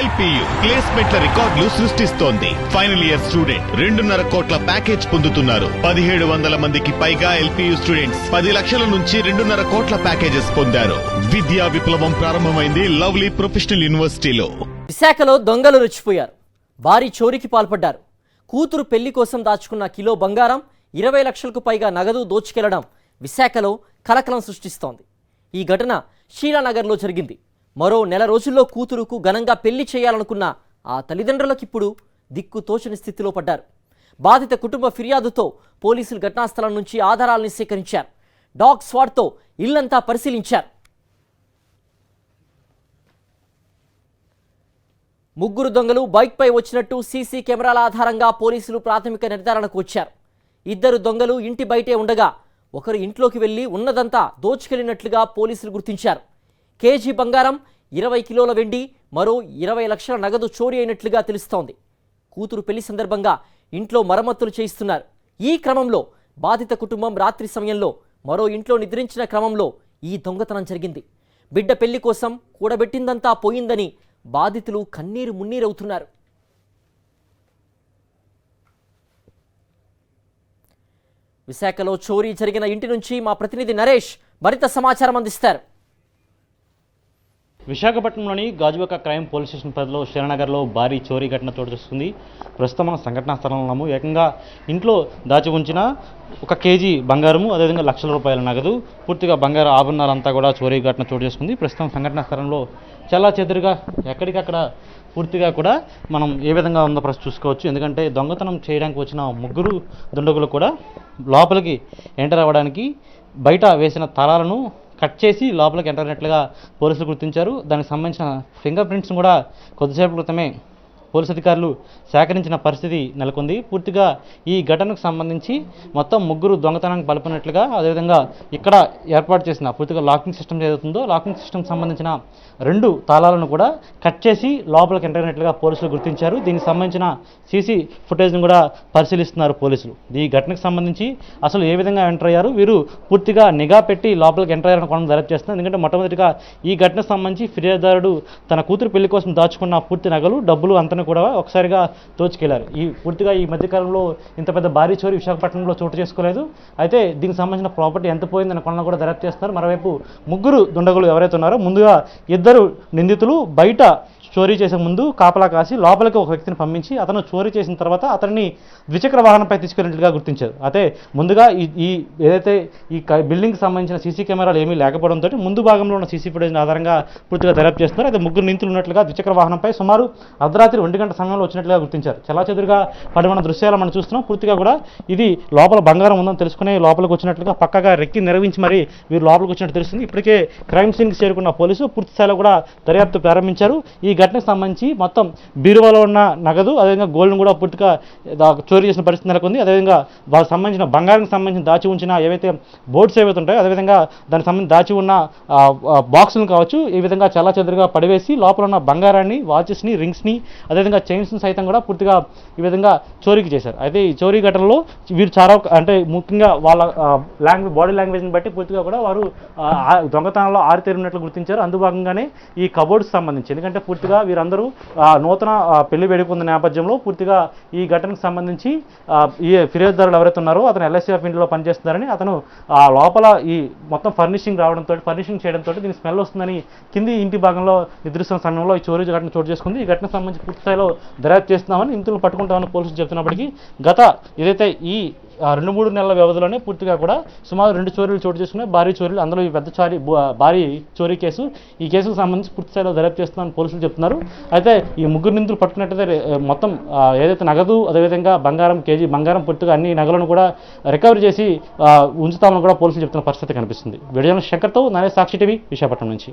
LPU ప్లేస్మెంట్ల రికార్డులు సృష్టిస్తోంది. Final year student 2.5 కోట్ల ప్యాకేజ్ పొందుతున్నారు. 1700 మందికి పైగా ఎల్పియు స్టూడెంట్స్ 10 లక్షల నుంచి 2.5 కోట్ల ప్యాకేజెస్ పొందారు. విద్యా విప్లవం ప్రారంభమైంది లవ్లీ ప్రొఫెషనల్ యూనివర్సిటీలో. విశాఖలో దొంగలు రెచ్చిపోయారు. భారీ చోరీకి పాల్పడ్డారు. కూతురు పెళ్లి కోసం దాచుకున్న కిలో బంగారం, 20 లక్షలకు పైగా నగదు దోచుకెళ్లడం విశాఖలో కలకలం సృష్టిస్తోంది. ఈ ఘటన షీలానగర్లో జరిగింది. మరో నెల రోజుల్లో కూతురుకు ఘనంగా పెళ్లి చేయాలనుకున్న ఆ తల్లిదండ్రులకిప్పుడు దిక్కు తోచని స్థితిలో పడ్డారు. బాధిత కుటుంబ ఫిర్యాదుతో పోలీసులు ఘటనాస్థలం నుంచి ఆధారాలను సేకరించారు. డాగ్ స్క్వాడ్తో ఇల్లంతా పరిశీలించారు. ముగ్గురు దొంగలు బైక్పై వచ్చినట్టు సీసీ కెమెరాల ఆధారంగా పోలీసులు ప్రాథమిక నిర్ధారణకు వచ్చారు. 2 దొంగలు ఇంటి బయటే ఉండగా ఒకరు ఇంట్లోకి వెళ్లి ఉన్నదంతా దోచుకెళ్లినట్లుగా పోలీసులు గుర్తించారు. కేజీ బంగారం, 20 కిలోల వెండి, మరో 20 లక్షల నగదు చోరీ అయినట్లుగా తెలుస్తోంది. కూతురు పెళ్లి సందర్భంగా ఇంట్లో మరమ్మతులు చేయిస్తున్నారు. ఈ క్రమంలో బాధిత కుటుంబం రాత్రి సమయంలో మరో ఇంట్లో నిద్రించిన క్రమంలో ఈ దొంగతనం జరిగింది. బిడ్డ పెళ్లి కోసం కూడబెట్టిందంతా పోయిందని బాధితులు కన్నీరు మున్నీరవుతున్నారు. విశాఖలో చోరీ జరిగిన ఇంటి నుంచి మా ప్రతినిధి నరేష్ మరింత సమాచారం అందిస్తారు. విశాఖపట్నంలోని గాజువాక క్రైమ్ పోలీస్ స్టేషన్ పరిధిలో షీలానగర్లో భారీ చోరీ ఘటన చోటు చేసుకుంది. ప్రస్తుతం మన సంఘటనా స్థలంలో ఉన్నాము. ఏకంగా ఇంట్లో దాచి ఉంచిన 1 కేజీ బంగారము, అదేవిధంగా లక్షల రూపాయల నగదు, పూర్తిగా బంగారు ఆభరణాలంతా కూడా చోరీ ఘటన చోటు చేసుకుంది. ప్రస్తుతం సంఘటనా స్థలంలో చాలా చెదురుగా ఎక్కడికక్కడ పూర్తిగా కూడా మనం ఏ విధంగా ఉందో ప్రస్తుతం చూసుకోవచ్చు. ఎందుకంటే దొంగతనం చేయడానికి వచ్చిన ముగ్గురు దుండగులు కూడా లోపలికి ఎంటర్ అవ్వడానికి బయట వేసిన తాళాలను కట్ చేసి లోపలికి ఎంటర్ అయినట్లుగా పోలీసులు గుర్తించారు. దానికి సంబంధించిన ఫింగర్ ప్రింట్స్ను కూడా కొద్దిసేపు క్రితమే పోలీసు అధికారులు సేకరించిన పరిస్థితి నెలకొంది. పూర్తిగా ఈ ఘటనకు సంబంధించి మొత్తం ముగ్గురు దొంగతనానికి పాల్పడినట్లుగా, అదేవిధంగా ఇక్కడ ఏర్పాటు చేసిన పూర్తిగా లాకింగ్ సిస్టమ్ ఏదవుతుందో లాకింగ్ సిస్టమ్ సంబంధించిన 2 తాళాలను కూడా కట్ చేసి లోపలికి ఎంటర్ అయినట్లుగా పోలీసులు గుర్తించారు. దీనికి సంబంధించిన సీసీ ఫుటేజ్ను కూడా పరిశీలిస్తున్నారు పోలీసులు. ఈ ఘటనకు సంబంధించి అసలు ఏ విధంగా ఎంటర్ అయ్యారు, వీరు పూర్తిగా నిఘా పెట్టి లోపలికి ఎంటర్ అయ్యారని కూడా దర్యాప్తు చేస్తున్నారు. ఎందుకంటే మొట్టమొదటిగా ఈ ఘటనకు సంబంధించి ఫిర్యాదుదారుడు తన కూతురు పెళ్లి కోసం దాచుకున్న పూర్తి నగలు, డబ్బులు అంతా కూడా ఒకసారిగా దోచుకెళ్లారు. పూర్తిగా ఈ మధ్యకాలంలో ఇంత పెద్ద భారీ చోరీ విశాఖపట్నంలో చోటు చేసుకోలేదు. అయితే దీనికి సంబంధించిన ప్రాపర్టీ ఎంత పోయిందని కొన్న కూడా దర్యాప్తు చేస్తున్నారు. మరోవైపు ముగ్గురు దుండగులు ఎవరైతే ఉన్నారో ముందుగా 2 నిందితులు బయట చోరీ చేసే ముందు కాపలా కాసి లోపలికి ఒక వ్యక్తిని పంపించి అతను చోరీ చేసిన తర్వాత అతన్ని ద్విచక్ర వాహనంపై తీసుకెళ్ళినట్లుగా గుర్తించారు. అయితే ముందుగా ఈ ఏదైతే ఈ బిల్డింగ్కి సంబంధించిన సీసీ కెమెరాలు ఏమీ లేకపోవడంతో ముందు భాగంలో ఉన్న సీసీ ఫుటేజ్ ఆధారంగా పూర్తిగా దర్యాప్తు చేస్తున్నారు. అయితే ముగ్గురు నిందితులు ఉన్నట్లుగా ద్విచక్ర వాహనంపై సుమారు అర్ధరాత్రి 1 గంట సమయంలో వచ్చినట్లుగా గుర్తించారు. చెదురుగా పడి మన దృశ్యాలు మనం చూస్తున్నాం. పూర్తిగా కూడా ఇది లోపల బంగారం ఉందని తెలుసుకునే లోపలికి వచ్చినట్లుగా పక్కగా రెక్కి నిర్వహించి మరి వీరు లోపలికి వచ్చినట్టు తెలుస్తుంది. ఇప్పటికే క్రైమ్ సీన్కి చేరుకున్న పోలీసు పూర్తి స్థాయిలో కూడా దర్యాప్తు ప్రారంభించారు. ఈ ఘటనకు సంబంధించి మొత్తం బీరువాలో ఉన్న నగదు, అదేవిధంగా గోల్డ్ను కూడా పూర్తిగా చోరీ చేసిన పరిస్థితి నెలకొంది. అదేవిధంగా వాళ్ళకి సంబంధించిన బంగారానికి సంబంధించిన దాచి ఉంచిన ఏవైతే బోర్డ్స్ ఏవైతే ఉంటాయో, అదేవిధంగా దానికి సంబంధించి దాచి ఉన్న బాక్సులను కావచ్చు, ఈ విధంగా చాలా చెదురుగా పడివేసి లోపల ఉన్న బంగారాన్ని, వాచెస్ని, రింగ్స్ని, అదేవిధంగా చైన్స్ని సైతం కూడా పూర్తిగా ఈ విధంగా చోరీకి చేశారు. అయితే ఈ చోరీ ఘటనలో వీరు చాలా అంటే ముఖ్యంగా వాళ్ళ బాడీ లాంగ్వేజ్ని బట్టి పూర్తిగా కూడా వారు దొంగతనంలో ఆరితేరినట్లు గుర్తించారు. అందుభాగంగానే ఈ కబోర్డ్స్ సంబంధించి, ఎందుకంటే పూర్తిగా వీరందరూ నూతన పెళ్లి వేడుకున్న నేపథ్యంలో పూర్తిగా ఈ ఘటనకు సంబంధించి ఈ ఫిర్యాదుదారులు ఎవరైతే ఉన్నారో అతను ఎల్ఐసి ఆఫ్ ఇండియాలో పనిచేస్తున్నారని, అతను లోపల ఈ మొత్తం ఫర్నిషింగ్ చేయడంతో దీనికి స్మెల్ వస్తుందని కింది ఇంటి భాగంలో నిద్రిస్తున్న సమయంలో ఈ చోరీ ఘటన చోటు చేసుకుంది. ఈ ఘటనకు సంబంధించి పూర్తి స్థాయిలో దర్యాప్తు చేస్తున్నామని, ఇంతులు పట్టుకుంటామని పోలీసులు చెప్తున్నప్పటికీ గత ఏదైతే ఈ 2-3 నెలల వ్యవధిలోనే పూర్తిగా కూడా సుమారు 2 చోరీలు చోటు చేసుకున్నాయి. భారీ చోరీలు, అందులో ఈ పెద్ద భారీ చోరీ కేసు. ఈ కేసుకు సంబంధించి పూర్తి స్థాయిలో దర్యాప్తు చేస్తున్నామని పోలీసులు చెప్తున్నారు. అయితే ఈ ముగ్గురు నిందితులు పట్టుకున్నట్టయితే మొత్తం ఏదైతే నగదు, అదేవిధంగా కేజీ బంగారం, పూర్తిగా అన్ని నగలను కూడా రికవరీ చేసి ఉంచుతామని కూడా పోలీసులు చెప్తున్న పరిస్థితి కనిపిస్తుంది. వీడియో శంకర్తో నరేష్, సాక్షి టీవీ, విశాఖపట్నం నుంచి.